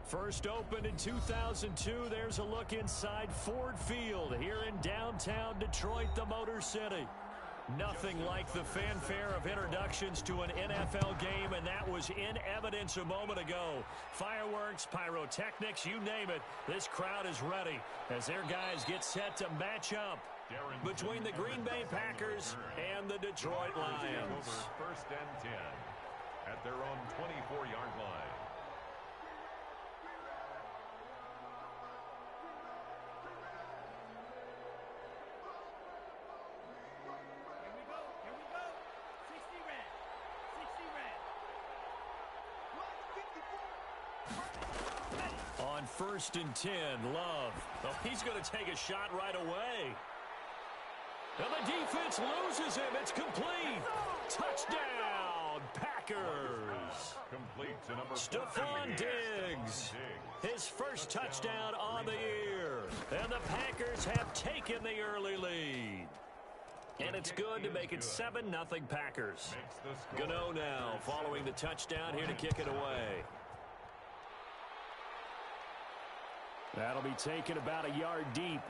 First opened in 2002, there's a look inside Ford Field here in downtown Detroit, the Motor City. Nothing like the fanfare of introductions to an NFL game, and that was in evidence a moment ago. Fireworks, pyrotechnics, you name it, this crowd is ready as their guys get set to match up between the Green Bay Packers and the Detroit Lions. First and 10 at their own 24-yard line. On first and 10, Love. Oh, he's going to take a shot right away. And the defense loses him. It's complete. Touchdown, Packers. Complete to number Stephon Diggs. His first touchdown on the year. And the Packers have taken the early lead. And it's good to make it 7-0 Packers. Gano now following the touchdown here to kick it away. That'll be taken about a yard deep.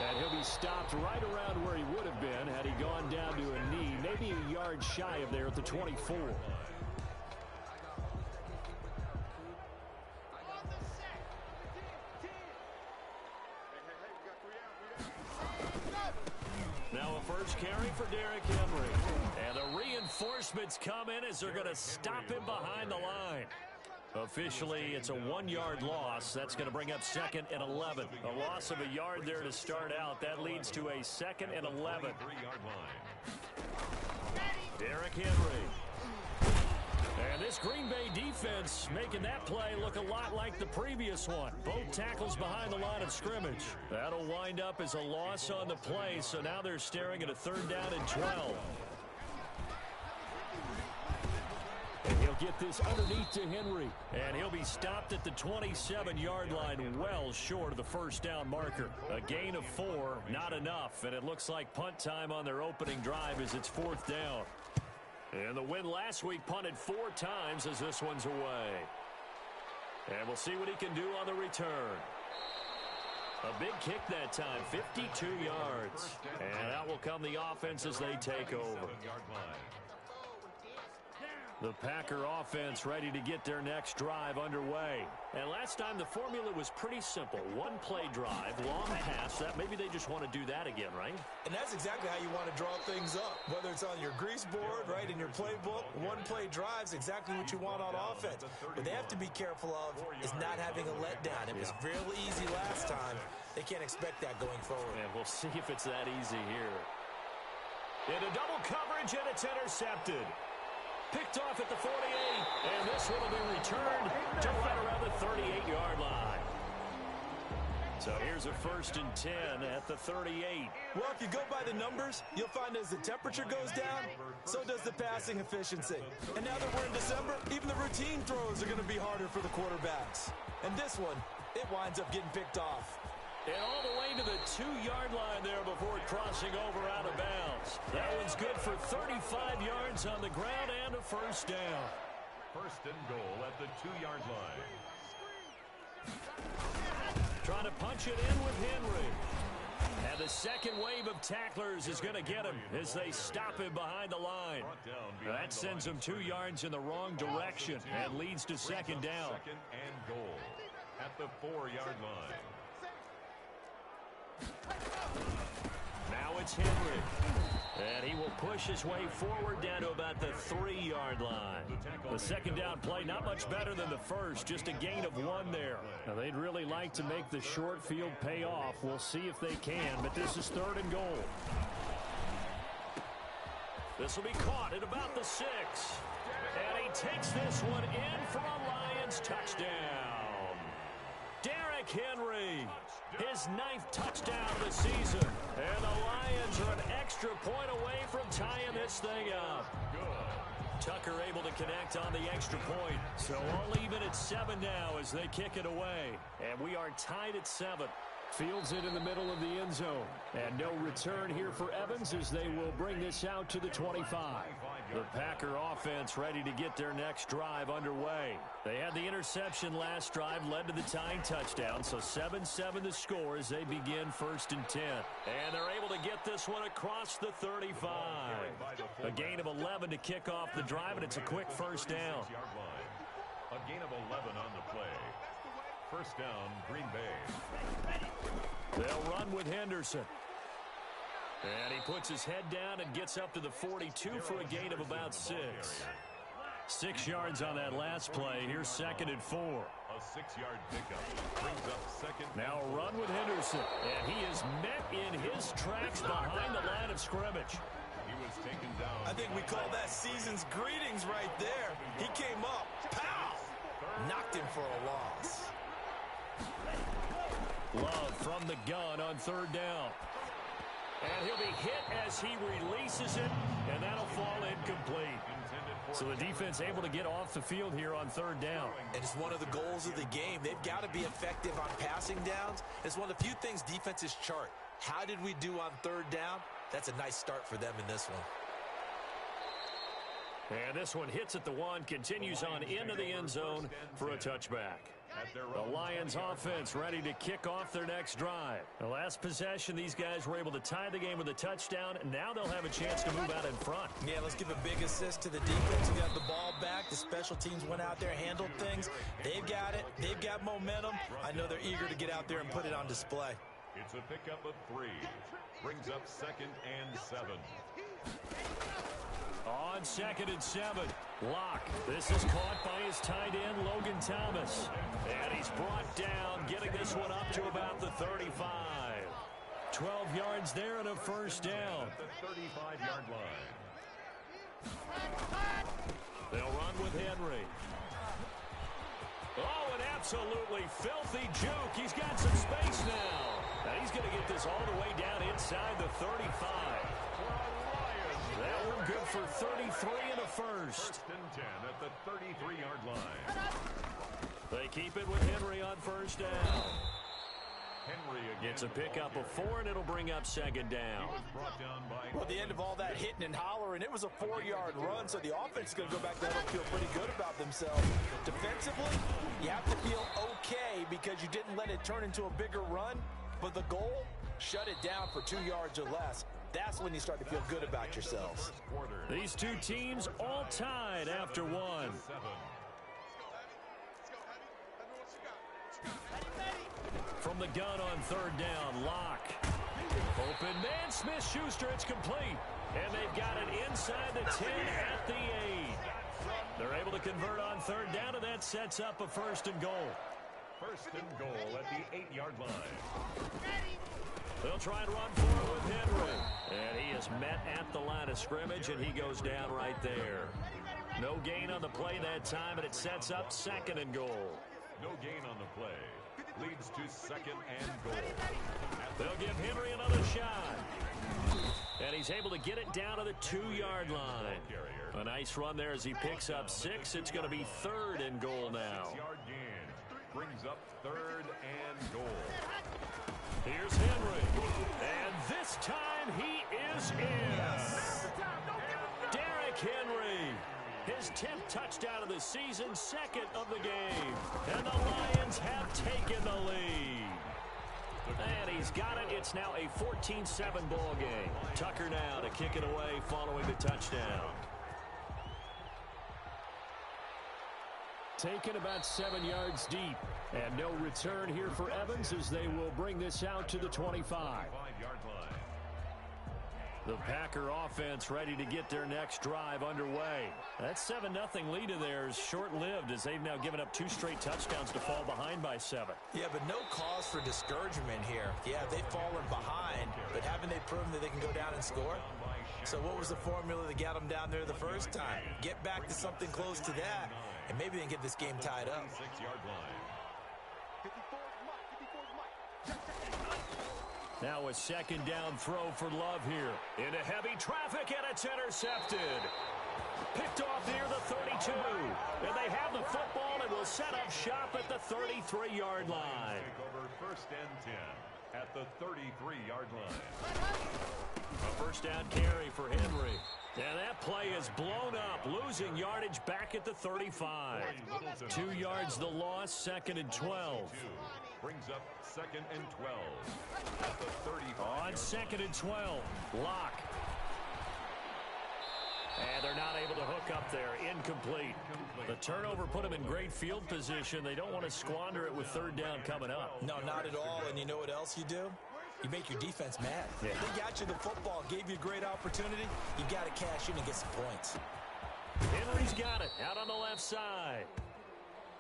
And he'll be stopped right around where he would have been had he gone down to a knee, maybe a yard shy of there at the 24. Now a first carry for Derrick Henry. And the reinforcements come in as they're going to stop him behind the line. Officially, it's a 1-yard loss. That's going to bring up 2nd and 11. A loss of a yard there to start out. That leads to a 2nd and 11. Derrick Henry. And this Green Bay defense making that play look a lot like the previous one. Both tackles behind the line of scrimmage. That'll wind up as a loss on the play, so now they're staring at a 3rd down and 12. And he'll get this underneath to Henry. And he'll be stopped at the 27-yard line, well short of the first down marker. A gain of 4, not enough. And it looks like punt time on their opening drive as it's 4th down. And the win last week punted 4 times as this one's away. And we'll see what he can do on the return. A big kick that time, 52 yards. And out will come the offense as they take over. The Packer offense ready to get their next drive underway. And last time the formula was pretty simple. 1-play drive, long pass. That maybe they just want to do that again, right? And that's exactly how you want to draw things up. Whether it's on your grease board, right, in your playbook, 1-play drive's exactly what you want on offense. What they have to be careful of is not having a letdown. It was real easy last time. They can't expect that going forward. And we'll see if it's that easy here. Into double coverage, and it's intercepted. Picked off at the 48, and this one will be returned to right around the 38-yard line. So here's a 1st and 10 at the 38. Well, if you go by the numbers, you'll find as the temperature goes down, so does the passing efficiency. And now that we're in December, even the routine throws are going to be harder for the quarterbacks. And this one, it winds up getting picked off. And all the way to the 2-yard line there before crossing over out of bounds. That one's good for 35 yards on the ground and a first down. 1st and goal at the 2-yard line. Trying to punch it in with Henry. And the second wave of tacklers is going to get him as they stop him behind the line. That sends him 2 yards in the wrong direction and leads to 2nd down. 2nd and goal at the 4-yard line. Now it's Henry. And he will push his way forward down to about the 3-yard line. The 2nd down play, not much better than the first, just a gain of 1 there. Now, they'd really like to make the short field pay off. We'll see if they can, but this is 3rd and goal. This will be caught at about the 6. And he takes this one in for a Lions touchdown. Derrick Henry, his 9th touchdown of the season. And the Lions are an extra point away from tying this thing up. Tucker able to connect on the extra point. So all even at 7 now as they kick it away. And we are tied at 7. Fields it in the middle of the end zone. And no return here for Evans as they will bring this out to the 25. The Packer offense ready to get their next drive underway. They had the interception last drive, led to the tying touchdown, so 7-7 the score as they begin 1st and 10. And they're able to get this one across the 35. A gain of 11 to kick off the drive, and it's a quick first down. A gain of 11 on the play. First down, Green Bay. They'll run with Henderson. And he puts his head down and gets up to the 42 for a gain of about 6. 6 yards on that last play. Here's 2nd and 4. A 6-yard pickup brings up 2nd. Now a run with Henderson. And he is met in his tracks behind the line of scrimmage. He was taken down. I think we call that season's greetings right there. He came up, pow! Knocked him for a loss. Love from the gun on 3rd down. And he'll be hit as he releases it, and that'll fall incomplete. So the defense able to get off the field here on 3rd down. And it's one of the goals of the game. They've got to be effective on passing downs. It's one of the few things defenses chart. How did we do on 3rd down? That's a nice start for them in this one. And this one hits at the 1, continues on into the end zone for a touchback. The Lions offense ready to kick off their next drive. The last possession, these guys were able to tie the game with a touchdown, and now they'll have a chance to move out in front. Yeah, let's give a big assist to the defense who got the ball back. The special teams went out there, handled things. They've got it. They've got momentum. I know they're eager to get out there and put it on display. It's a pickup of 3. Brings up 2nd and 7. On 2nd and 7, Locke. This is caught by his tight end, Logan Thomas. And he's brought down, getting this one up to about the 35. 12 yards there and a first down. At the 35-yard line. They'll run with Henry. Oh, an absolutely filthy juke. He's got some space now. And he's going to get this all the way down inside the 35. That one good for 33 and a first. 1st and 10 at the 33-yard line. They keep it with Henry on first down. Henry again. Gets a pickup of 4, and it'll bring up 2nd down. Well, at the end of all that hitting and hollering, it was a 4-yard run, so the offense is going to go back there and feel pretty good about themselves. Defensively, you have to feel okay because you didn't let it turn into a bigger run, but the goal, shut it down for 2 yards or less. That's when you start to feel good about yourselves. These two teams all tied after 1. From the gun on 3rd down, Locke. Open man, Smith-Schuster, it's complete. And they've got it inside the 10 at the 8. They're able to convert on 3rd down, and that sets up a 1st and goal. 1st and goal at the 8-yard line. They'll try and run for it with Henry. And he is met at the line of scrimmage, and he goes down right there. No gain on the play that time, and it sets up 2nd and goal. No gain on the play. Leads to 2nd and goal. They'll give Henry another shot. And he's able to get it down to the 2-yard line. A nice run there as he picks up 6. It's going to be 3rd and goal now. 6-yard gain. Brings up 3rd and goal. Here's Henry. And this time he is in. Derrick Henry. His 10th touchdown of the season, 2nd of the game. And the Lions have taken the lead. And he's got it. It's now a 14-7 ball game. Tucker now to kick it away following the touchdown. Taken about 7 yards deep. And no return here for Evans as they will bring this out to the 25. 5-yard line. The Packer offense ready to get their next drive underway. That 7-0 lead of theirs short-lived as they've now given up 2 straight touchdowns to fall behind by 7. Yeah, but no cause for discouragement here. Yeah, they've fallen behind, but haven't they proven that they can go down and score? So what was the formula that got them down there the first time? Get back to something close to that, and maybe they can get this game tied up. 6-yard line. Now a 2nd down throw for Love here. Into heavy traffic, and it's intercepted. Picked off near the 32. And they have the football and will set up shop at the 33-yard line. Take over 1st and 10 at the 33-yard line. A 1st down carry for Henry. And that play is blown up, losing yardage back at the 35. 2 yards the loss, 2nd and 12. Brings up 2nd and 12. At the 35. On 2nd and 12, Locke. And they're not able to hook up there. Incomplete. The turnover put them in great field position. They don't want to squander it with 3rd down coming up. No, not at all. And you know what else you do? You make your defense mad. Yeah. They got you the football, gave you a great opportunity. You got to cash in and get some points. Henry's got it out on the left side.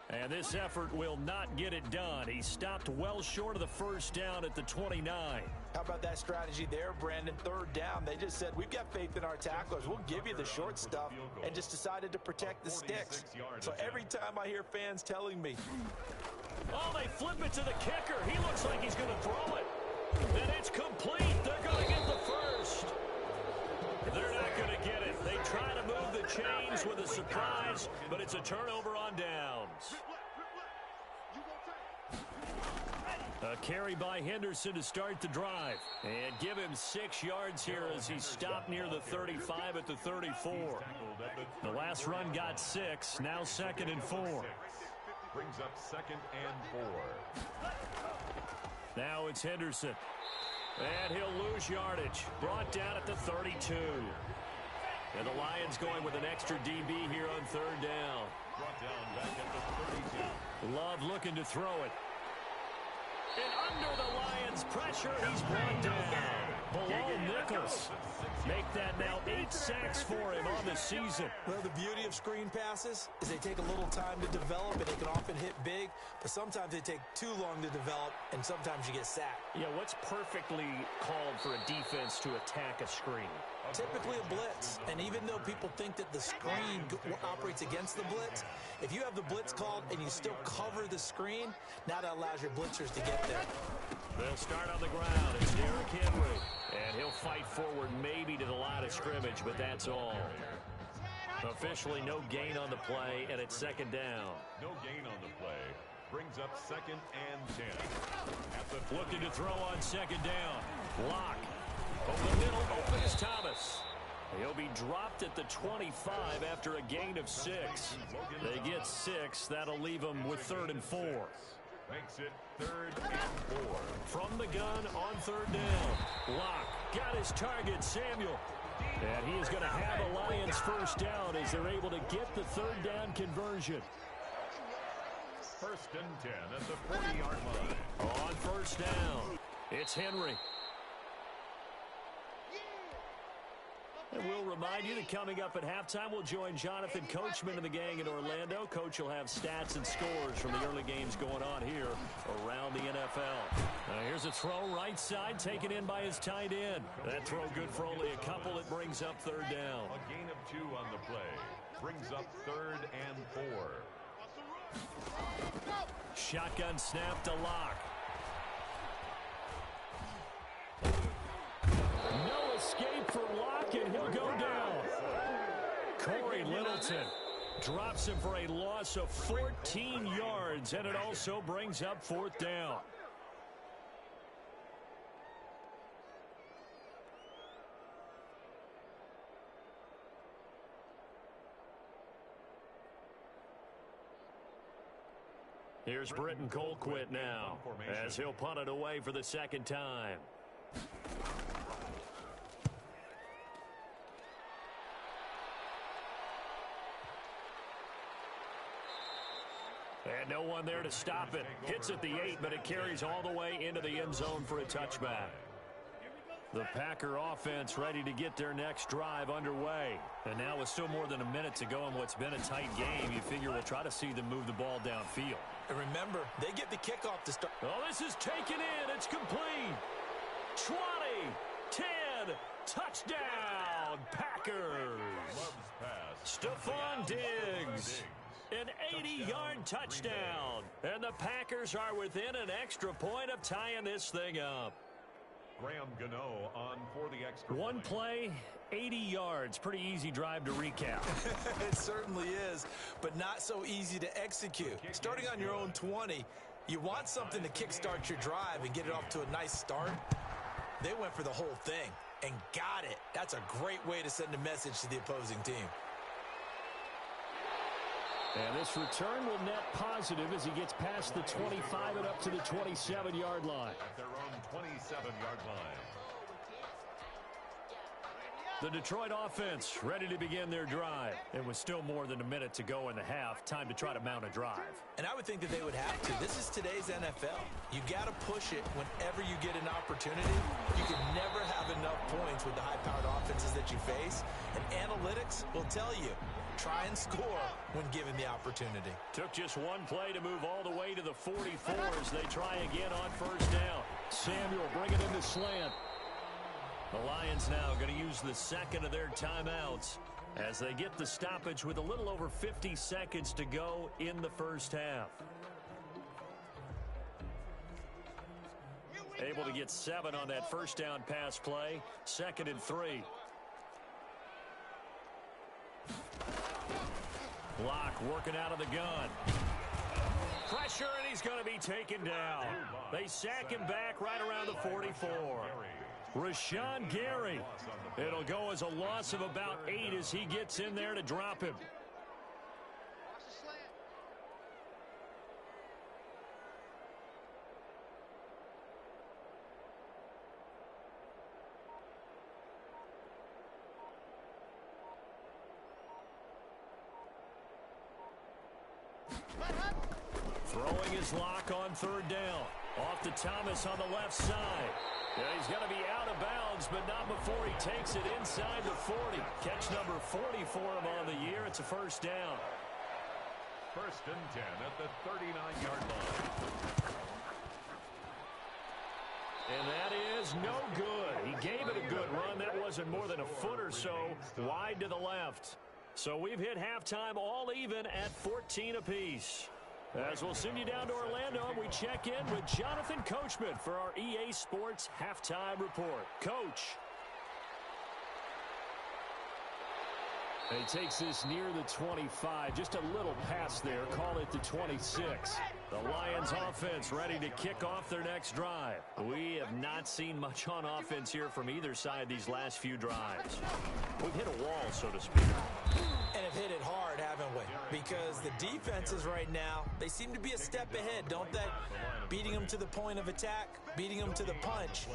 And this effort will not get it done. He stopped well short of the 1st down at the 29. How about that strategy there, Brandon? 3rd down. They just said, we've got faith in our tacklers. We'll give you the short stuff, and just decided to protect the sticks. So every time I hear fans telling me, oh, they flip it to the kicker. He looks like he's going to throw it. And it's complete. They're going to get the first. They're not going to get it. They try to move the chains with a surprise, but it's a turnover on downs. A carry by Henderson to start the drive. And give him 6 yards here as he stopped near the 35 at the 34. The last run got 6. Now 2nd and 4. Brings up 2nd and 4. Now it's Henderson. And he'll lose yardage. Brought down at the 32. And the Lions going with an extra DB here on 3rd down. Brought down back at the 32. Love looking to throw it. And under the Lions' pressure, he's brought down. Below Nichols. Make that now 8 sacks for him on the season. Well, the beauty of screen passes is they take a little time to develop, and they can often hit big, but sometimes they take too long to develop, and sometimes you get sacked. Yeah, what's perfectly called for a defense to attack a screen? Typically a blitz, and even though people think that the screen operates against the blitz, if you have the blitz called and you still cover the screen, now that allows your blitzers to get there. They'll start on the ground. It's Derrick Henry, and he'll fight forward maybe to the line of scrimmage, but that's all. Officially no gain on the play, and it's 2nd down. No gain on the play. Brings up 2nd and 10. Looking to throw on 2nd down. Locke. Over the middle, open is Thomas. He'll be dropped at the 25 after a gain of 6. They get 6. That'll leave them with 3rd and 4. Makes it 3rd and 4. From the gun on 3rd down. Locke got his target, Samuel. And he is going to have a Lions 1st down as they're able to get the 3rd down conversion. 1st and 10 at the 40-yard line. On 1st down, it's Henry. And we'll remind you that coming up at halftime, we'll join Jonathan Coachman and the gang in Orlando. Coach will have stats and scores from the early games going on here around the NFL. Here's a throw right side, taken in by his tight end. That throw good for only a couple. It brings up 3rd down. A gain of 2 on the play. Brings up 3rd and 4. Shotgun snap to Locke. No escape for Locke, and he'll go down. Corey Littleton drops him for a loss of 14 yards, and it also brings up 4th down. Here's Britton Colquitt now, as he'll punt it away for the 2nd time. And no one there to stop it. Hits at the 8, but it carries all the way into the end zone for a touchback. The Packer offense ready to get their next drive underway. And now with still more than a minute to go in what's been a tight game, you figure we'll try to see them move the ball downfield. And remember, they get the kickoff to start. Oh, this is taken in. It's complete. 20, 10, touchdown, Packers. Stephon Diggs. An 80-yard touchdown. And the Packers are within an extra point of tying this thing up. Graham Gano on for the extra One play, 80 yards. Pretty easy drive to recap. It certainly is, but not so easy to execute. Starting on your own 20, you want something to kickstart your drive and get it off to a nice start. They went for the whole thing. and got it. That's a great way to send a message to the opposing team. And this return will net positive as he gets past the 25 and up to the 27-yard line. At their own 27-yard line. The Detroit offense ready to begin their drive. It was still more than a minute to go in the half. Time to try to mount a drive. And I would think that they would have to. This is today's NFL. You got to push it whenever you get an opportunity. You can never have enough points with the high-powered offenses that you face. And analytics will tell you, try and score when given the opportunity. Took just one play to move all the way to the 44 as they try again on first down. Samuel bringing in the slant. The Lions now going to use the second of their timeouts as they get the stoppage with a little over 50 seconds to go in the first half. Able to get 7 on that first down pass play. 2nd and 3. Locke working out of the gun. Pressure, and he's going to be taken down. They sack him back right around the 44. Rashawn Gary. It'll go as a loss of about 8 as he gets in there to drop him. Throwing his Lock on 3rd down. Off to Thomas on the left side. Yeah, he's going to be out of bounds, but not before he takes it inside the 40. Catch number 40 for him on the year. It's a first down. 1st and 10 at the 39-yard line. And that is no good. He gave it a good run. That wasn't more than a foot or so wide to the left. So we've hit halftime all even at 14 apiece. As we'll send you down to Orlando, we check in with Jonathan Coachman for our EA Sports Halftime Report. Coach. He takes this near the 25. Just a little pass there. Call it the 26. The Lions offense ready to kick off their next drive. We have not seen much on offense here from either side these last few drives. We've hit a wall, so to speak. And have hit it hard, haven't we? Because the defenses right now, they seem to be a step ahead, don't they? Beating them to the point of attack, beating them to the punch.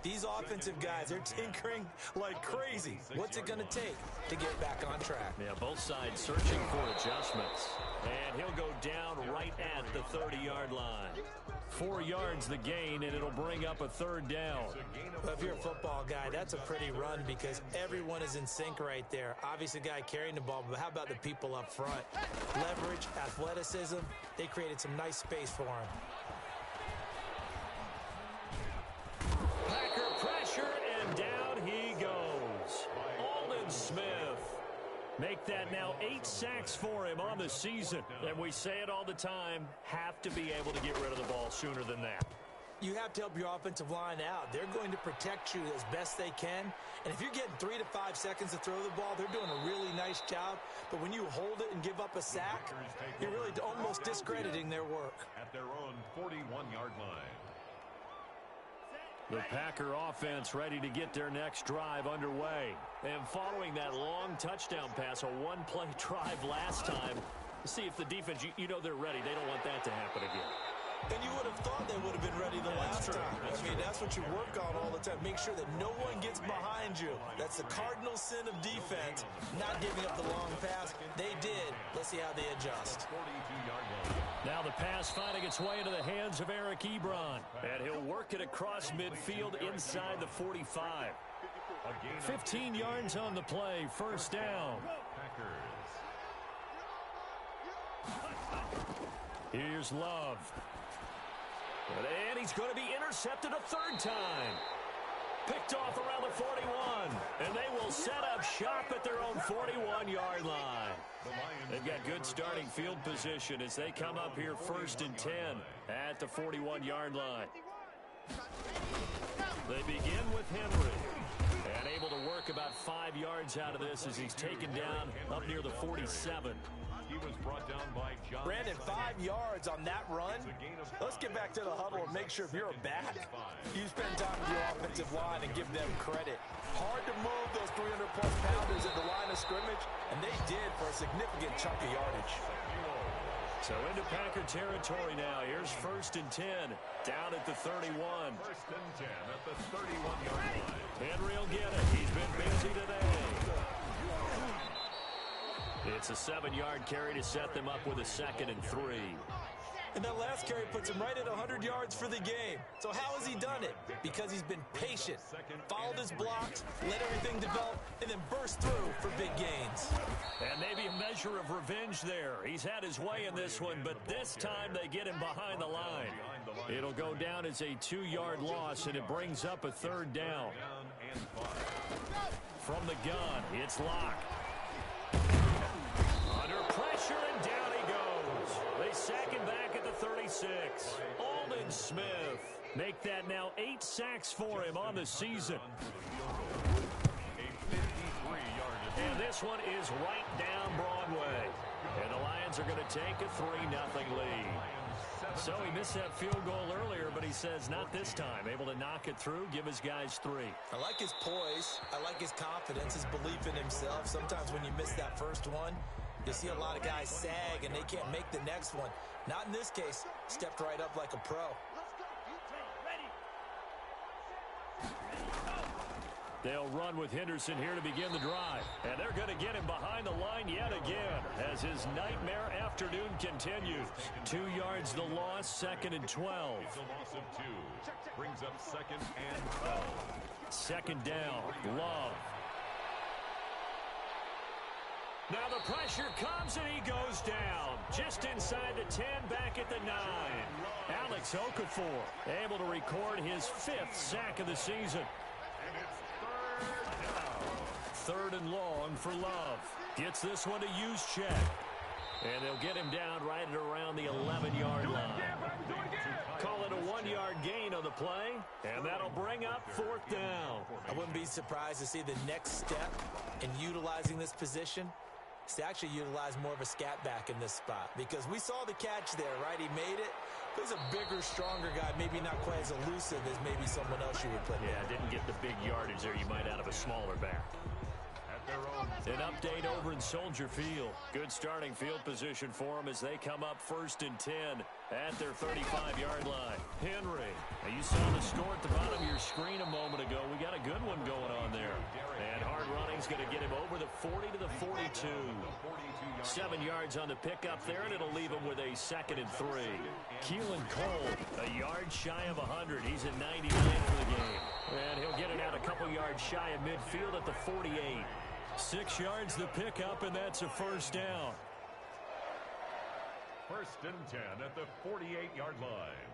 These offensive guys, they're tinkering like crazy. What's it going to take to get back on track? Yeah, both sides searching for adjustments. And he'll go down right at the 30-yard line. 4 yards the gain, and it'll bring up a 3rd down. Well, if you're a football guy, that's a pretty run because everyone is in sync right there. Obviously, the guy carrying the ball, but how about the people up front? Leverage, athleticism, they created some nice space for him. Packer pressure, and down he goes. Aldon Smith. Make that now 8 sacks for him on the season. And we say it all the time, have to be able to get rid of the ball sooner than that. You have to help your offensive line out. They're going to protect you as best they can. And if you're getting 3 to 5 seconds to throw the ball, they're doing a really nice job. But when you hold it and give up a sack, you're really almost discrediting their work. At their own 41-yard line. The Packer offense ready to get their next drive underway. And following that long touchdown pass, a one-play drive last time, see if the defense, you know they're ready. They don't want that to happen again. And you would have thought they would have been ready the last time. I mean, that's what you work on all the time. Make sure that no one gets behind you. That's the cardinal sin of defense, not giving up the long pass. They did. Let's see how they adjust. 42-yard line. Now the pass finding its way into the hands of Eric Ebron. And he'll work it across midfield inside the 45. 15 yards on the play. First down. Here's Love. And he's going to be intercepted a 3rd time. Picked off around the 41. And they will set up shop at their own 41-yard line. They've got good starting field position as they come up here 1st and 10 at the 41-yard line. They begin with Henry. And able to work about 5 yards out of this as he's taken down up near the 47. He was brought down by John. Brandon, 5 yards on that run. Let's get back to the huddle and make sure if you're a back, you spend time with your offensive line and give them credit. Hard to move those 300-plus pounders at the line of scrimmage, and they did for a significant chunk of yardage. So into Packer territory now. Here's 1st and 10, down at the 31. 1st and 10 at the 31-yard line. Henry will get it. He's been busy today. It's a 7-yard carry to set them up with a 2nd and 3. And that last carry puts him right at 100 yards for the game. So how has he done it? Because he's been patient, followed his blocks, let everything develop, and then burst through for big gains. And maybe a measure of revenge there. He's had his way in this one, but this time they get him behind the line. It'll go down as a 2-yard loss, and it brings up a 3rd down. From the gun, it's Locke. Under pressure, and down he goes. They sack him back at the 36. Aldon Smith. Make that now 8 sacks for him on the season. And this one is right down Broadway. And the Lions are going to take a 3-0 lead. So he missed that field goal earlier, but he says not this time. Able to knock it through, give his guys 3. I like his poise. I like his confidence, his belief in himself. Sometimes when you miss that first one, you see a lot of guys sag and they can't make the next one. Not in this case. Stepped right up like a pro. They'll run with Henderson here to begin the drive. And they're going to get him behind the line yet again as his nightmare afternoon continues. 2 yards the loss, 2nd and 12. It's a loss of 2. Brings up 2nd and 12. 2nd down, Love. Now the pressure comes and he goes down. Just inside the 10, back at the 9. Alex Okafor able to record his 5th sack of the season. 3rd and long for Love. Gets this one to Juszczyk. And they'll get him down right at around the 11-yard line. Call it a 1-yard gain on the play, and that'll bring up 4th down. I wouldn't be surprised to see the next step in utilizing this position is to actually utilize more of a scat back in this spot. Because we saw the catch there, right? He made it. He's a bigger, stronger guy, maybe not quite as elusive as maybe someone else you would put there. Yeah, didn't get the big yardage there you might out of a smaller back. An update over in Soldier Field. Good starting field position for them as they come up 1st and 10 at their 35-yard line. Henry. Now you saw the score at the bottom of your screen a moment ago. We got a good one going on there. And hard running's going to get him over the 40 to the 42. 7 yards on the pickup there, and it'll leave him with a 2nd and 3. Keelan Cole, a yard shy of 100. He's at 99 for the game. And he'll get it out a couple yards shy of midfield at the 48. 6 yards the pickup, and that's a 1st down. 1st and 10 at the 48-yard line.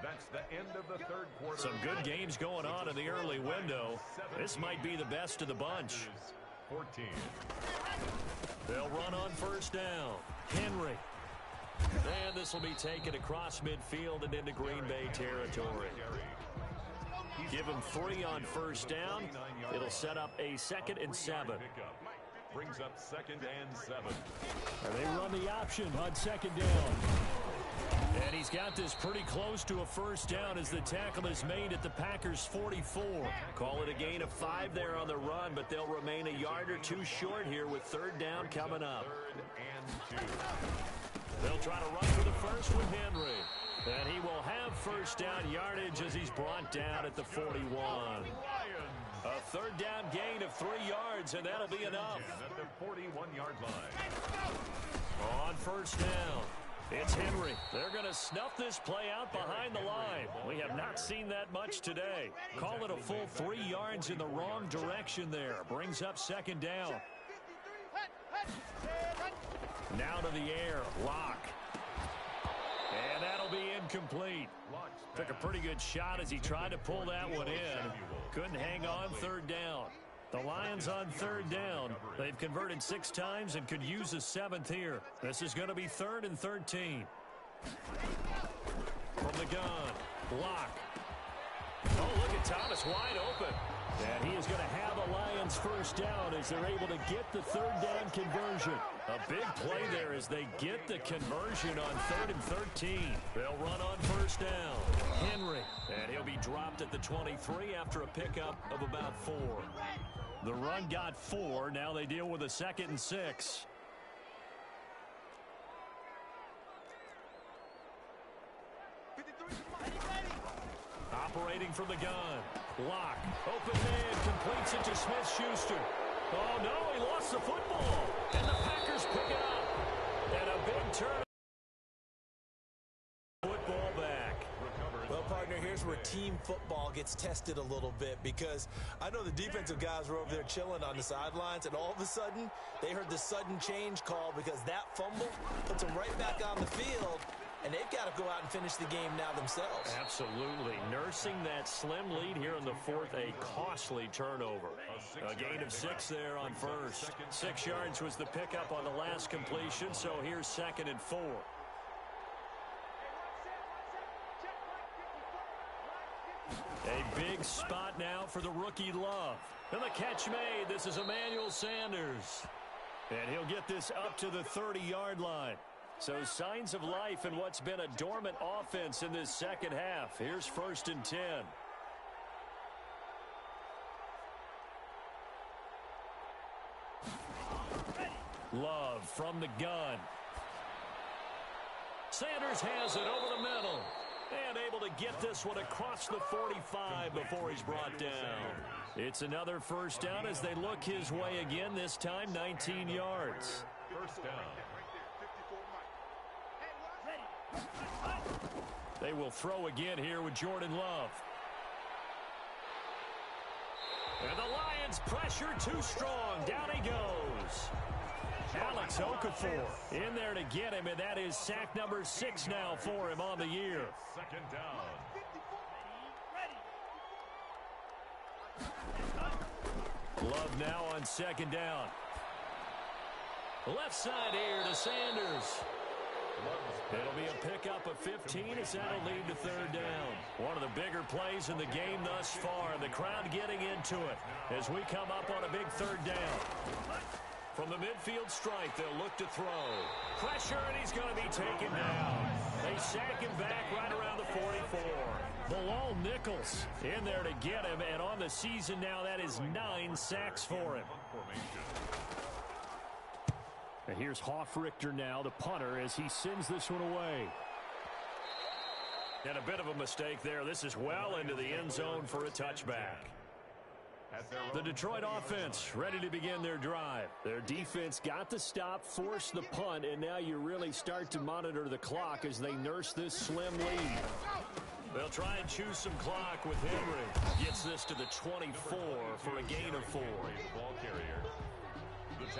That's the end of the 3rd quarter. Some good games going on in the early window. This might be the best of the bunch. 14. They'll run on 1st down. Henry. And this will be taken across midfield and into Green Bay territory. Give him 3 on 1st down. It'll set up a 2nd and 7. Brings up 2nd and 7. And they run the option on 2nd down. And he's got this pretty close to a 1st down as the tackle is made at the Packers' 44. Call it a gain of 5 there on the run, but they'll remain a yard or 2 short here with 3rd down coming up. 3rd and 2. They'll try to run for the first with Henry. And he will have 1st down yardage as he's brought down at the 41. A 3rd down gain of 3 yards, and that'll be enough. At the 41-yard line. On 1st down, it's Henry. They're going to snuff this play out behind the line. We have not seen that much today. Call it a full 3 yards in the wrong direction there. Brings up 2nd down. Now to the air, Locke. And that'll be incomplete. Took a pretty good shot as he tried to pull that one in. Couldn't hang on 3rd down. The Lions on 3rd down. They've converted 6 times and could use a 7th here. This is going to be 3rd and 13. From the gun, Locke. Oh, look at Thomas wide open. And he is going to have a Lions first down as they're able to get the third down conversion. A big play there as they get the conversion on 3rd and 13. They'll run on first down. Henry. And he'll be dropped at the 23 after a pickup of about 4. The run got 4. Now they deal with a 2nd and 6. Operating from the gun. Lock. Open man. Completes it to Smith-Schuster. Oh, no. He lost the football. And the Packers pick it up. And a big turn. Football back. Well, partner, here's where team football gets tested a little bit, because I know the defensive guys were over there chilling on the sidelines, and all of a sudden, they heard the sudden change call because that fumble puts them right back on the field. And they've got to go out and finish the game now themselves. Absolutely. Nursing that slim lead here in the 4th, a costly turnover. A gain of 6 there on first. 6 yards was the pickup on the last completion, so here's 2nd and 4. A big spot now for the rookie Love. And the catch made. This is Emmanuel Sanders. And he'll get this up to the 30-yard line. So signs of life in what's been a dormant offense in this second half. Here's 1st and 10. Love from the gun. Sanders has it over the middle. And able to get this one across the 45 before he's brought down. It's another first down as they look his way again, this time 19 yards. First down. They will throw again here with Jordan Love. And the Lions pressure too strong. Down he goes. Alex Okafor in there to get him, and that is sack number 6 now for him on the year. 2nd down. Love now on 2nd down. Left side here to Sanders. It'll be a pickup of 15 as that'll lead to 3rd down. One of the bigger plays in the game thus far, and the crowd getting into it as we come up on a big 3rd down. From the midfield stripe, they'll look to throw. Pressure, and he's going to be taken down. They sack him back right around the 44. Bilal Nichols in there to get him, and on the season now, that is 9 sacks for him. And here's Hofrichter now, the punter, as he sends this one away. And a bit of a mistake there. This is well into the end zone for a touchback. The Detroit offense ready to begin their drive. Their defense got the stop, forced the punt, and now you really start to monitor the clock as they nurse this slim lead. They'll try and choose some clock with Henry. Gets this to the 24 for a gain of 4. Ball carrier.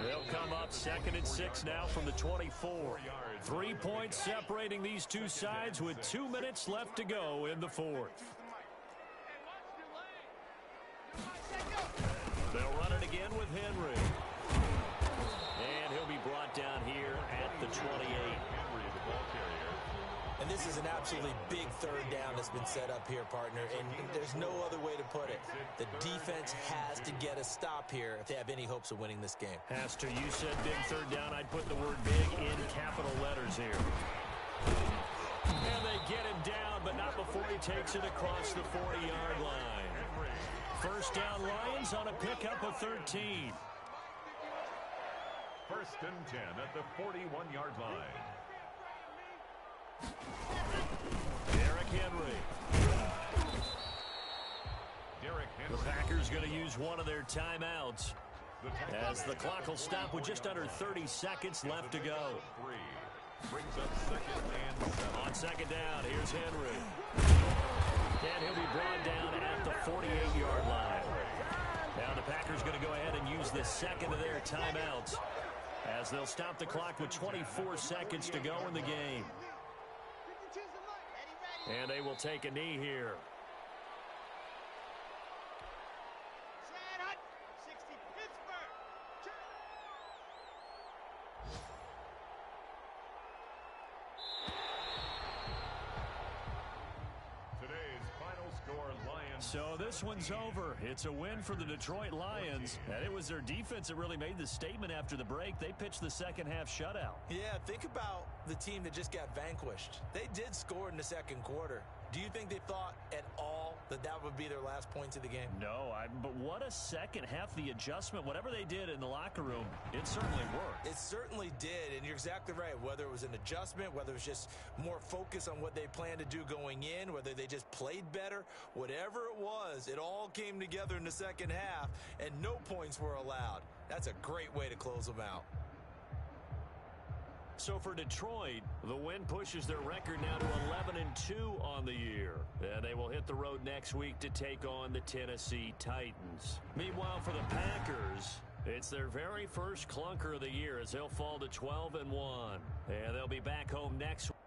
They'll come up 2nd and 6 now from the 24. 3 points separating these two sides with 2 minutes left to go in the 4th. They'll run it again with Henry. And he'll be brought down here at the 28. Henry, the ball carrier. And this is an absolutely big 3rd down that's been set up here, partner, and there's no other way to put it. The defense has to get a stop here if they have any hopes of winning this game. Pastor, you said big 3rd down. I'd put the word big in capital letters here. And they get him down, but not before he takes it across the 40-yard line. First down, Lions on a pickup of 13. 1st and 10 at the 41-yard line. Derrick Henry. The Packers going to use one of their timeouts as the clock will stop with just under 30 seconds left to go. Brings up 2nd and 7. On 2nd down, here's Henry. And he'll be brought down at the 48-yard line. Now the Packers going to go ahead and use the 2nd of their timeouts as they'll stop the clock with 24 seconds to go in the game. And they will take a knee here. So this one's over. It's a win for the Detroit Lions, and it was their defense that really made the statement after the break. They pitched the second half shutout. Yeah, think about the team that just got vanquished. They did score in the second quarter. Do you think they thought at all that that would be their last points of the game? No, but what a second half. The adjustment, whatever they did in the locker room, it certainly worked. It certainly did, and you're exactly right. Whether it was an adjustment, whether it was just more focus on what they planned to do going in, whether they just played better, whatever it was, it all came together in the second half, and no points were allowed. That's a great way to close them out. So for Detroit, the win pushes their record now to 11-2 on the year. And they will hit the road next week to take on the Tennessee Titans. Meanwhile, for the Packers, it's their very first clunker of the year as they'll fall to 12-1. And they'll be back home next week.